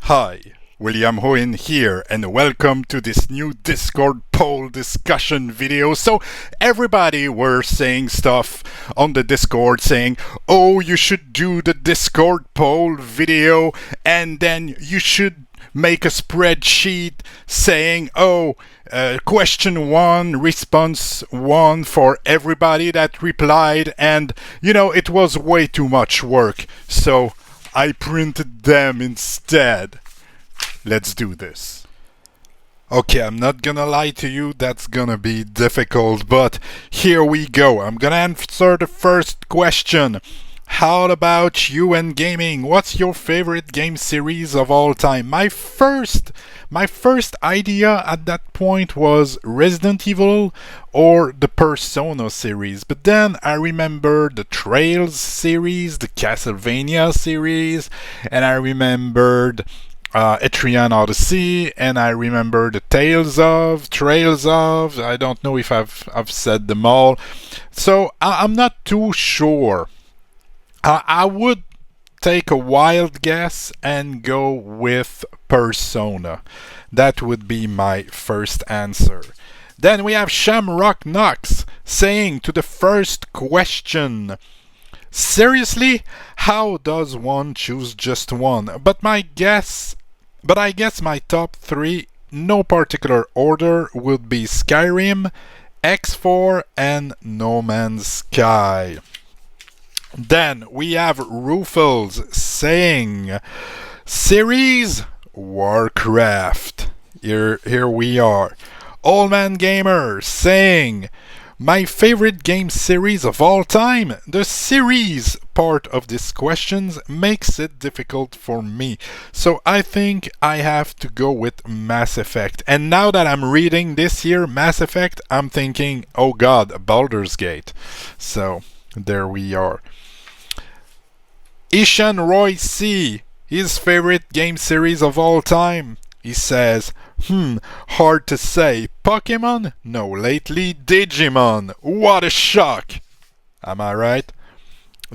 Hi, William Hououin here, and welcome to this new Discord poll discussion video. So, everybody were saying stuff on the Discord saying, oh, you should do the Discord poll video, and then you should make a spreadsheet saying, question 1, response 1 for everybody that replied, and it was way too much work, so I printed them instead. Let's do this. Okay, I'm not gonna lie to you, that's gonna be difficult, but here we go. I'm gonna answer the first question. How about you and gaming? What's your favorite game series of all time? My first idea at that point was Resident Evil or the Persona series, but then I remember the Trails series, the Castlevania series, and I remembered Etrian Odyssey, and I remember the Trails of. I don't know if I've said them all, so I'm not too sure. I would take a wild guess and go with Persona. That would be my first answer. Then we have Shamrock Knox saying to the first question, seriously, how does one choose just one? But I guess my top 3, no particular order, would be Skyrim, X4, and No Man's Sky. Then we have Rufels saying, series Warcraft. Here we are. Old Man Gamer saying, my favorite game series of all time. The series part of this question makes it difficult for me. So I think I have to go with Mass Effect. And now that I'm reading this here, Mass Effect, I'm thinking, oh god, Baldur's Gate. So there we are. Ishan Roy C, his favorite game series of all time. He says, hard to say. Pokemon? No, lately Digimon. What a shock! Am I right?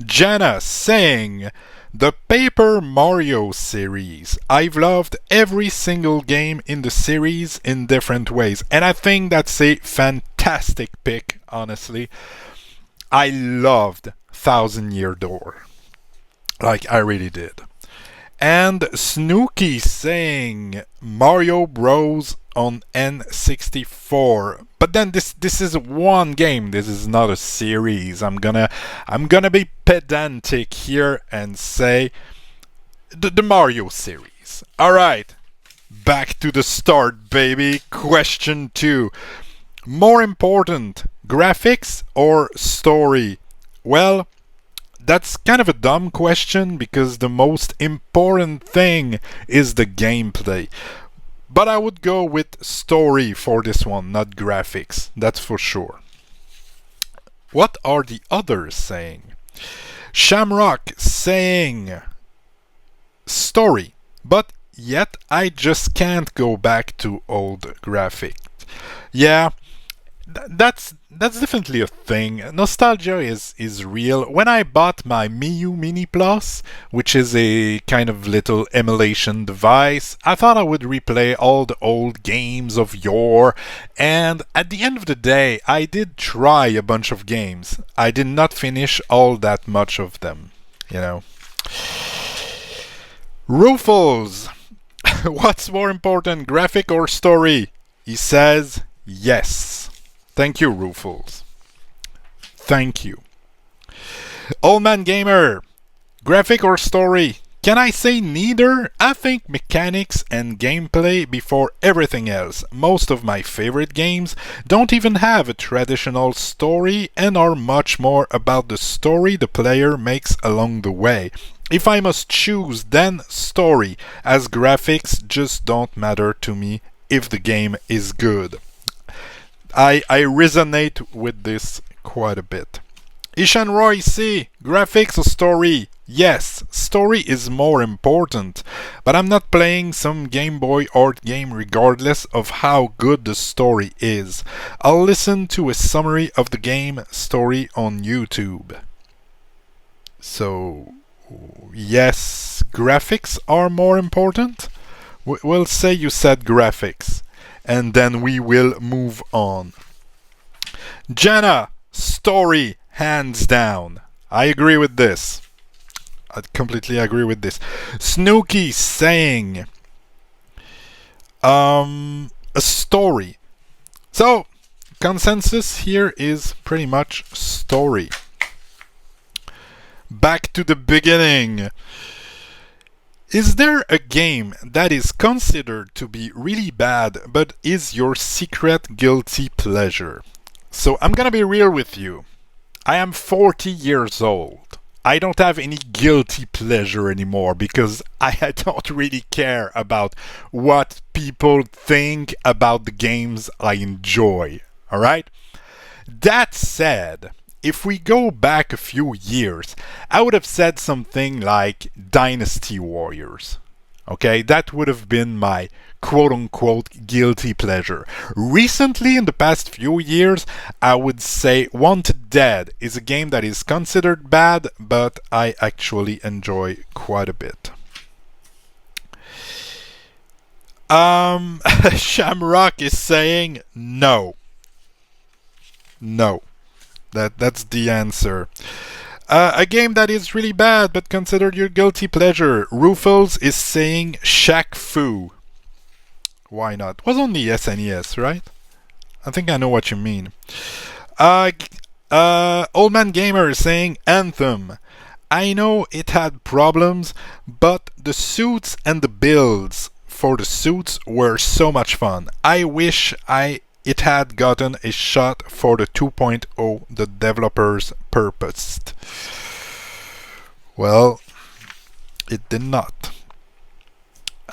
Jenna saying, the Paper Mario series. I've loved every single game in the series in different ways. And I think that's a fantastic pick, honestly. I loved Thousand Year Door. Like, I really did. And Snooky saying Mario Bros on N64. But then this is one game. This is not a series. I'm gonna be pedantic here and say the Mario series. All right. Back to the start, baby. Question 2. More important, graphics or story? Well, that's kind of a dumb question because the most important thing is the gameplay. But I would go with story for this one, not graphics. That's for sure. What are the others saying? Shamrock saying story, but yet I just can't go back to old graphics. Yeah. That's definitely a thing. Nostalgia is real. When I bought my Miu Mini Plus, which is a kind of little emulation device, I thought I would replay all the old games of yore, and at the end of the day, I did try a bunch of games. I did not finish all that much of them, Rufels, what's more important, graphic or story? He says yes. Thank you, Rufels. Thank you. Old Man Gamer, graphic or story? Can I say neither? I think mechanics and gameplay before everything else. Most of my favorite games don't even have a traditional story and are much more about the story the player makes along the way. If I must choose, then story, as graphics just don't matter to me if the game is good. I resonate with this quite a bit. Ishan Roy C, graphics or story? Yes, story is more important, but I'm not playing some Game Boy art game regardless of how good the story is. I'll listen to a summary of the game story on YouTube. So, yes, graphics are more important? We'll say you said graphics, and then we will move on. Jenna, story, hands down. I agree with this. I completely agree with this. Snooky saying a story. So, consensus here is pretty much story. Back to the beginning. Is there a game that is considered to be really bad but is your secret guilty pleasure? So I'm gonna be real with you. I am 40 years old. I don't have any guilty pleasure anymore because I don't really care about what people think about the games I enjoy. Alright? That said, if we go back a few years, I would have said something like Dynasty Warriors. Okay, that would have been my quote-unquote guilty pleasure. Recently, in the past few years, I would say Wanted Dead is a game that is considered bad, but I actually enjoy quite a bit. Shamrock is saying no. No. That's the answer. A game that is really bad but considered your guilty pleasure. Rufels is saying Shaq Fu. Why not? It was only SNES, right? I think I know what you mean. Old Man Gamer is saying Anthem. I know it had problems, but the suits and the builds for the suits were so much fun. I wish it had gotten a shot for the 2.0 the developers purposed. Well, it did not.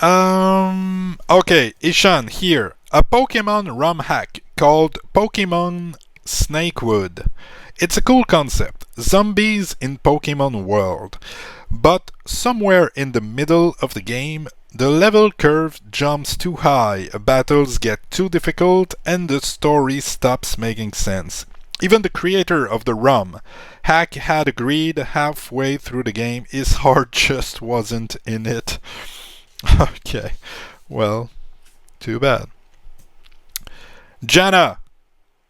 Okay, Ishan here. A Pokemon ROM hack called Pokemon Snakewood. It's a cool concept. Zombies in Pokemon World. But somewhere in the middle of the game, the level curve jumps too high, battles get too difficult, and the story stops making sense. Even the creator of the ROM hack had agreed halfway through the game his heart just wasn't in it. Okay, well, too bad. Jana,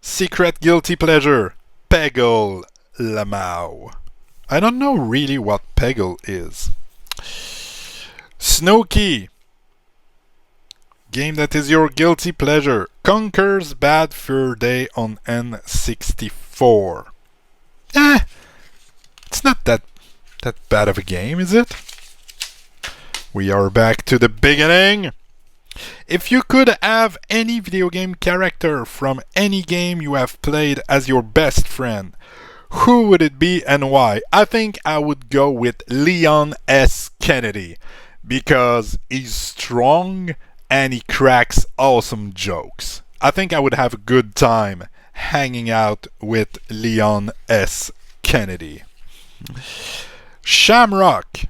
secret guilty pleasure, Peggle Lamau. I don't know really what Peggle is. Snooky, game that is your guilty pleasure, Conker's Bad Fur Day on N64. It's not that bad of a game, is it? We are back to the beginning. If you could have any video game character from any game you have played as your best friend, who would it be and why? I think I would go with Leon S. Kennedy because he's strong and he cracks awesome jokes. I think I would have a good time hanging out with Leon S. Kennedy. Shamrock,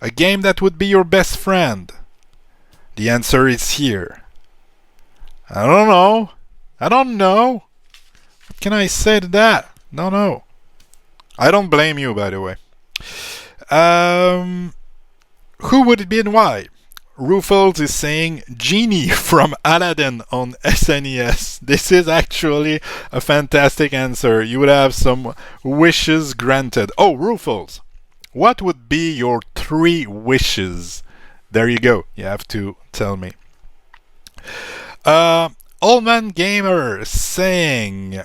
a game that would be your best friend. The answer is here. I don't know. What can I say to that? No. I don't blame you, by the way. Who would it be and why? Rufels is saying Genie from Aladdin on SNES. This is actually a fantastic answer. You would have some wishes granted. Oh, Rufels, what would be your 3 wishes? There you go. You have to tell me. Old Man Gamer saying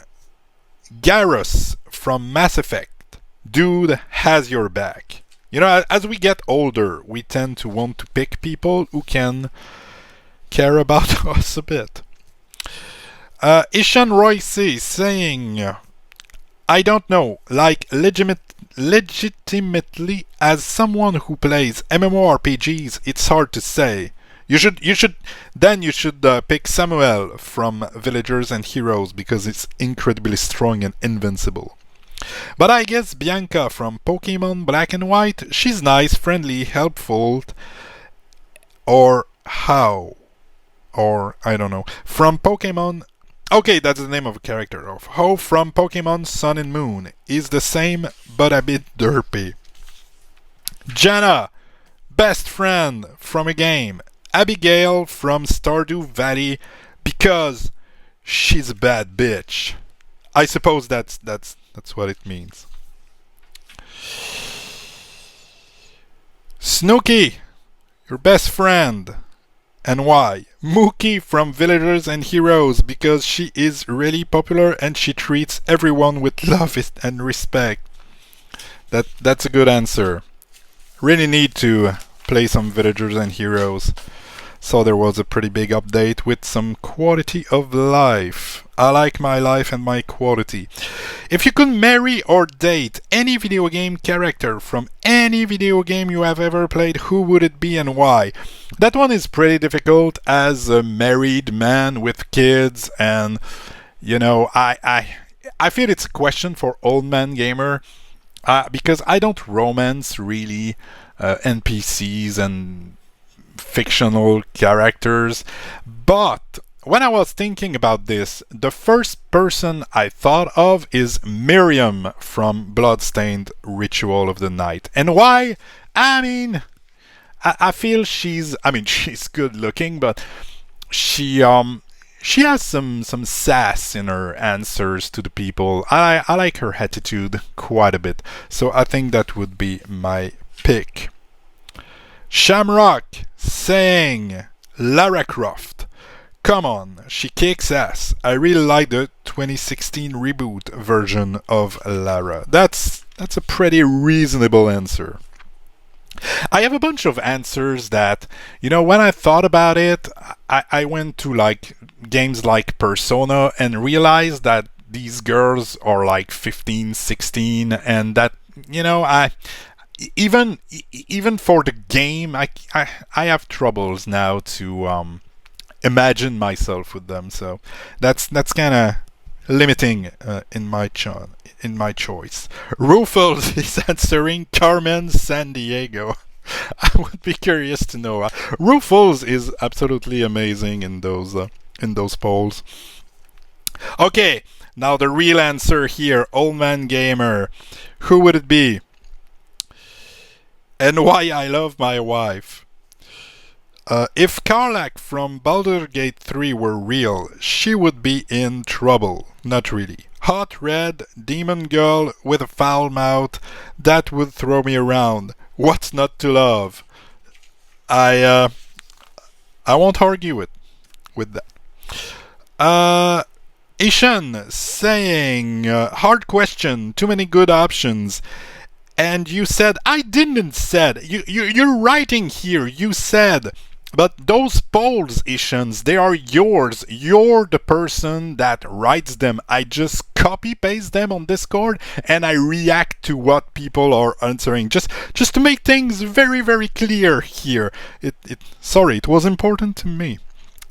Gyros from Mass Effect. Dude has your back. You know, as we get older, we tend to want to pick people who can care about us a bit. Ishan Royce saying, I don't know, like legitimately, as someone who plays MMORPGs, it's hard to say. You should pick Samuel from Villagers and Heroes because it's incredibly strong and invincible. But I guess Bianca from Pokemon Black and White, she's nice, friendly, helpful, or how? Or, I don't know. From Pokemon... Okay, that's the name of a character. Of Ho from Pokemon Sun and Moon is the same, but a bit derpy. Jana, best friend from a game. Abigail from Stardew Valley because she's a bad bitch. I suppose that's what it means. Snooky, your best friend. And why? Mookie from Villagers and Heroes because she is really popular and she treats everyone with love and respect. That's a good answer. Really need to play some Villagers and Heroes. So there was a pretty big update with some quality of life. I like my life and my quality. If you could marry or date any video game character from any video game you have ever played, who would it be and why? That one is pretty difficult as a married man with kids, and you know, I feel it's a question for old man gamer because I don't romance really NPCs and fictional characters, but when I was thinking about this, the first person I thought of is Miriam from Bloodstained Ritual of the Night. And why? I mean, I feel she's good looking, but she has some sass in her answers to the people. I like her attitude quite a bit, so I think that would be my pick. Shamrock saying Lara Croft. Come on, she kicks ass. I really like the 2016 reboot version of Lara. That's a pretty reasonable answer. I have a bunch of answers that, you know, when I thought about it, I went to like games like Persona and realized that these girls are like 15, 16, and that, you know, even for the game, I have troubles now to imagine myself with them. So that's kind of limiting in my choice. Rufus is answering Carmen San Diego. I would be curious to know. Rufus is absolutely amazing in those polls. Okay, now the real answer here, Old Man Gamer. Who would it be? And why I love my wife. If Karlach from Baldur's Gate 3 were real, she would be in trouble. Not really. Hot red demon girl with a foul mouth, that would throw me around. What's not to love? I won't argue with that. Ishan saying, hard question, too many good options. And you said, I didn't said, you're writing here, you said, but those polls, Ishans, they are yours. You're the person that writes them. I just copy-paste them on Discord and I react to what people are answering. Just to make things very, very clear here. Sorry, it was important to me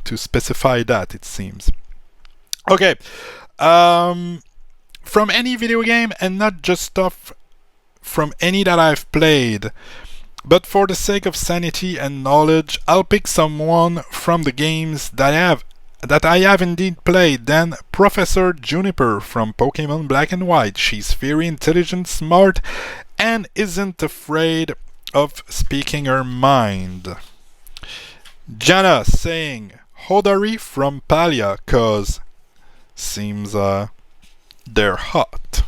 to specify that, it seems. Okay. From any video game and not just stuff from any that I've played. But for the sake of sanity and knowledge, I'll pick someone from the games that I have indeed played. Then Professor Juniper from Pokemon Black and White. She's very intelligent, smart, and isn't afraid of speaking her mind. Jana saying Hodari from Palia, cause seems they're hot.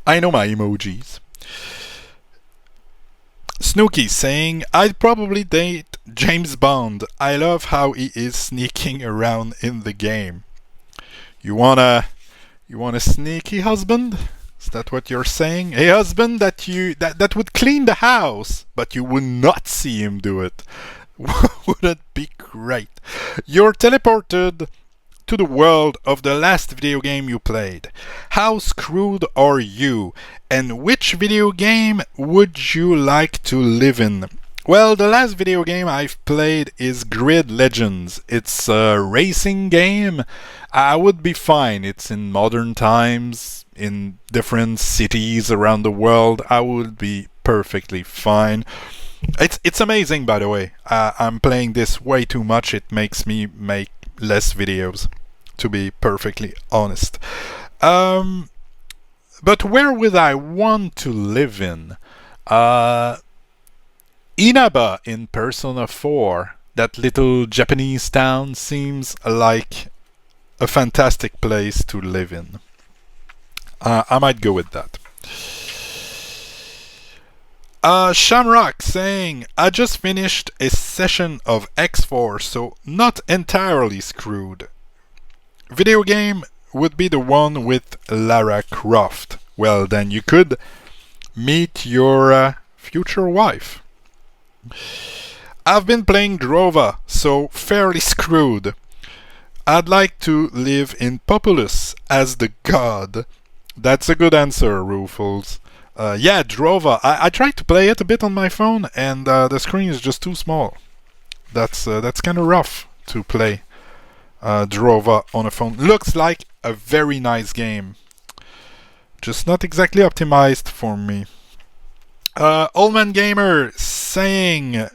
I know my emojis. Snooky saying, I'd probably date James Bond. I love how he is sneaking around in the game. You want a sneaky husband? Is that what you're saying? A husband that would clean the house, but you would not see him do it. Would it be great? You're teleported to the world of the last video game you played. How screwed are you? And which video game would you like to live in? Well, the last video game I've played is Grid Legends. It's a racing game. I would be fine. It's in modern times, in different cities around the world. I would be perfectly fine. It's amazing, by the way. I'm playing this way too much. It makes me make less videos, to be perfectly honest. But where would I want to live in? Inaba in Persona 4. That little Japanese town seems like a fantastic place to live in. I might go with that. Shamrock saying, I just finished a session of X4, so not entirely screwed. Video game would be the one with Lara Croft. Well, then you could meet your future wife. I've been playing Drova, so fairly screwed. I'd like to live in Populous as the god. That's a good answer, Rufles. Yeah, Drova. I tried to play it a bit on my phone, and the screen is just too small. That's kind of rough to play Drova on a phone. Looks like a very nice game. Just not exactly optimized for me. Old Man Gamer saying,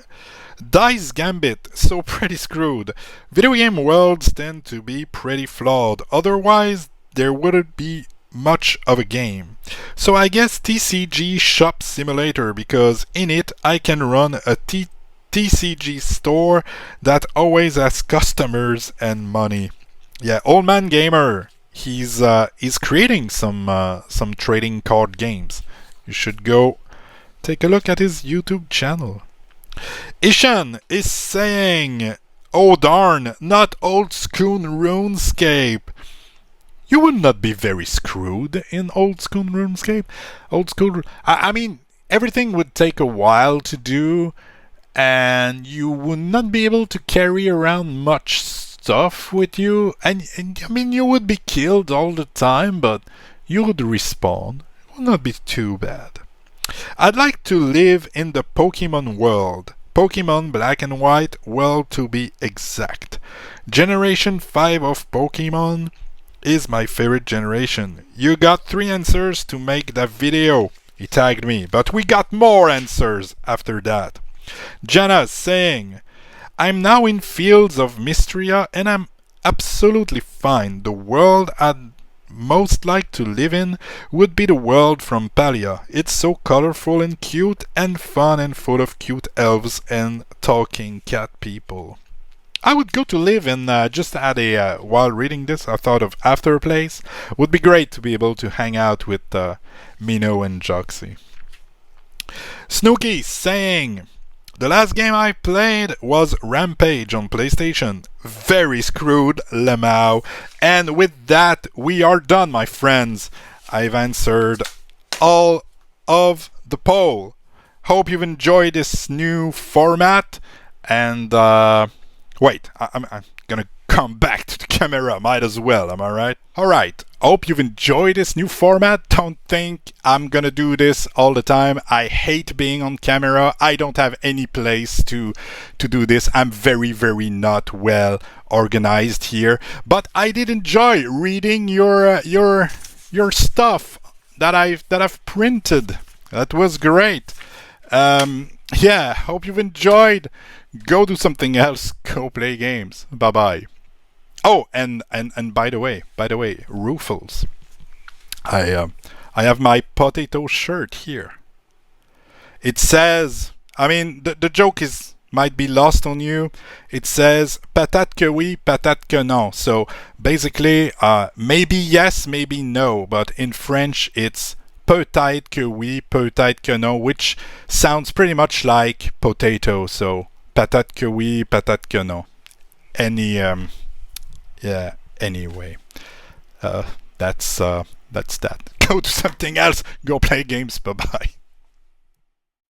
Dice Gambit, so pretty screwed. Video game worlds tend to be pretty flawed. Otherwise, there wouldn't be much of a game. So I guess TCG Shop Simulator, because in it I can run a TCG store that always has customers and money. Yeah, Old Man Gamer, he's creating some trading card games. You should go take a look at his YouTube channel. Ishan is saying, oh darn, not old school RuneScape. You would not be very screwed in old school RuneScape. I mean, everything would take a while to do, and you would not be able to carry around much stuff with you. And I mean, you would be killed all the time, but you would respawn. It would not be too bad. I'd like to live in the Pokemon world. Pokemon Black and White world to be exact. Generation 5 of Pokemon is my favorite generation. You got 3 answers to make that video. He tagged me, but we got more answers after that. Jana saying, I'm now in Fields of Mystria and I'm absolutely fine. The world I'd most like to live in would be the world from Palia. It's so colorful and cute and fun and full of cute elves and talking cat people. I would go to live in, just had a, while reading this, I thought of Afterplace. Would be great to be able to hang out with Minnow and Joxy. Snooky saying, the last game I played was Rampage on PlayStation. Very screwed, Lemao. And with that, we are done, my friends. I've answered all of the poll. Hope you've enjoyed this new format. And, wait, I'm gonna come back to the camera, might as well, am I right? Alright, hope you've enjoyed this new format. Don't think I'm gonna do this all the time. I hate being on camera. I don't have any place to do this. I'm very, very not well organized here. But I did enjoy reading your stuff that I've printed. That was great. Yeah, hope you've enjoyed. Go do something else. Go play games. Bye-bye. Oh, and by the way, Rufles. I have my potato shirt here. It says, I mean, the joke might be lost on you. It says patate que oui, patate que non. So basically, maybe yes, maybe no, but in French it's peut-être que oui, peut-être que non, which sounds pretty much like potato. So patate que oui, patate que non. Yeah, anyway. That's that. Go to something else. Go play games. Bye-bye.